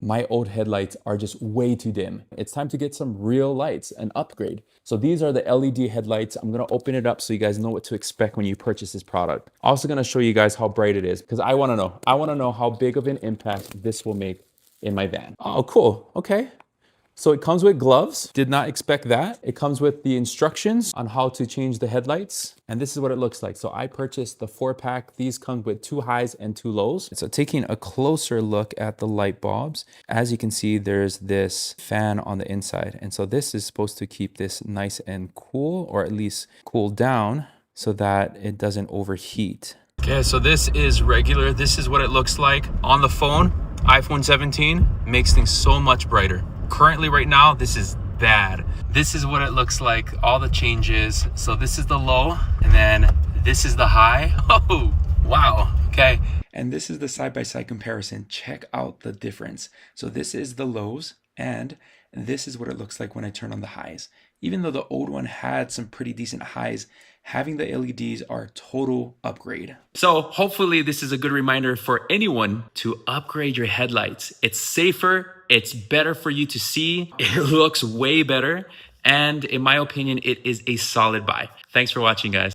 my old headlights are just way too dim. It's time to get some real lights, an upgrade. So these are the LED headlights. I'm gonna open it up so you guys know what to expect when you purchase this product. Also gonna show you guys how bright it is because I wanna know. I wanna know how big of an impact this will make in my van. Oh, cool, okay. So it comes with gloves. Did not expect that. It comes with the instructions on how to change the headlights. And this is what it looks like. So I purchased the 4-pack. These come with 2 highs and 2 lows. So taking a closer look at the light bulbs, as you can see, there's this fan on the inside. And so this is supposed to keep this nice and cool, or at least cool down so that it doesn't overheat. Okay, so this is regular. This is what it looks like on the phone. iPhone 17 makes things so much brighter. Currently right now, this is bad. This is what it looks like, all the changes. So this is the low, and then this is the high. Oh, wow, okay. And this is the side-by-side comparison. Check out the difference. So this is the lows, and this is what it looks like when I turn on the highs. Even though the old one had some pretty decent highs, having the LEDs are a total upgrade. So hopefully this is a good reminder for anyone to upgrade your headlights. It's safer, it's better for you to see, it looks way better, and in my opinion, it is a solid buy. Thanks for watching, guys.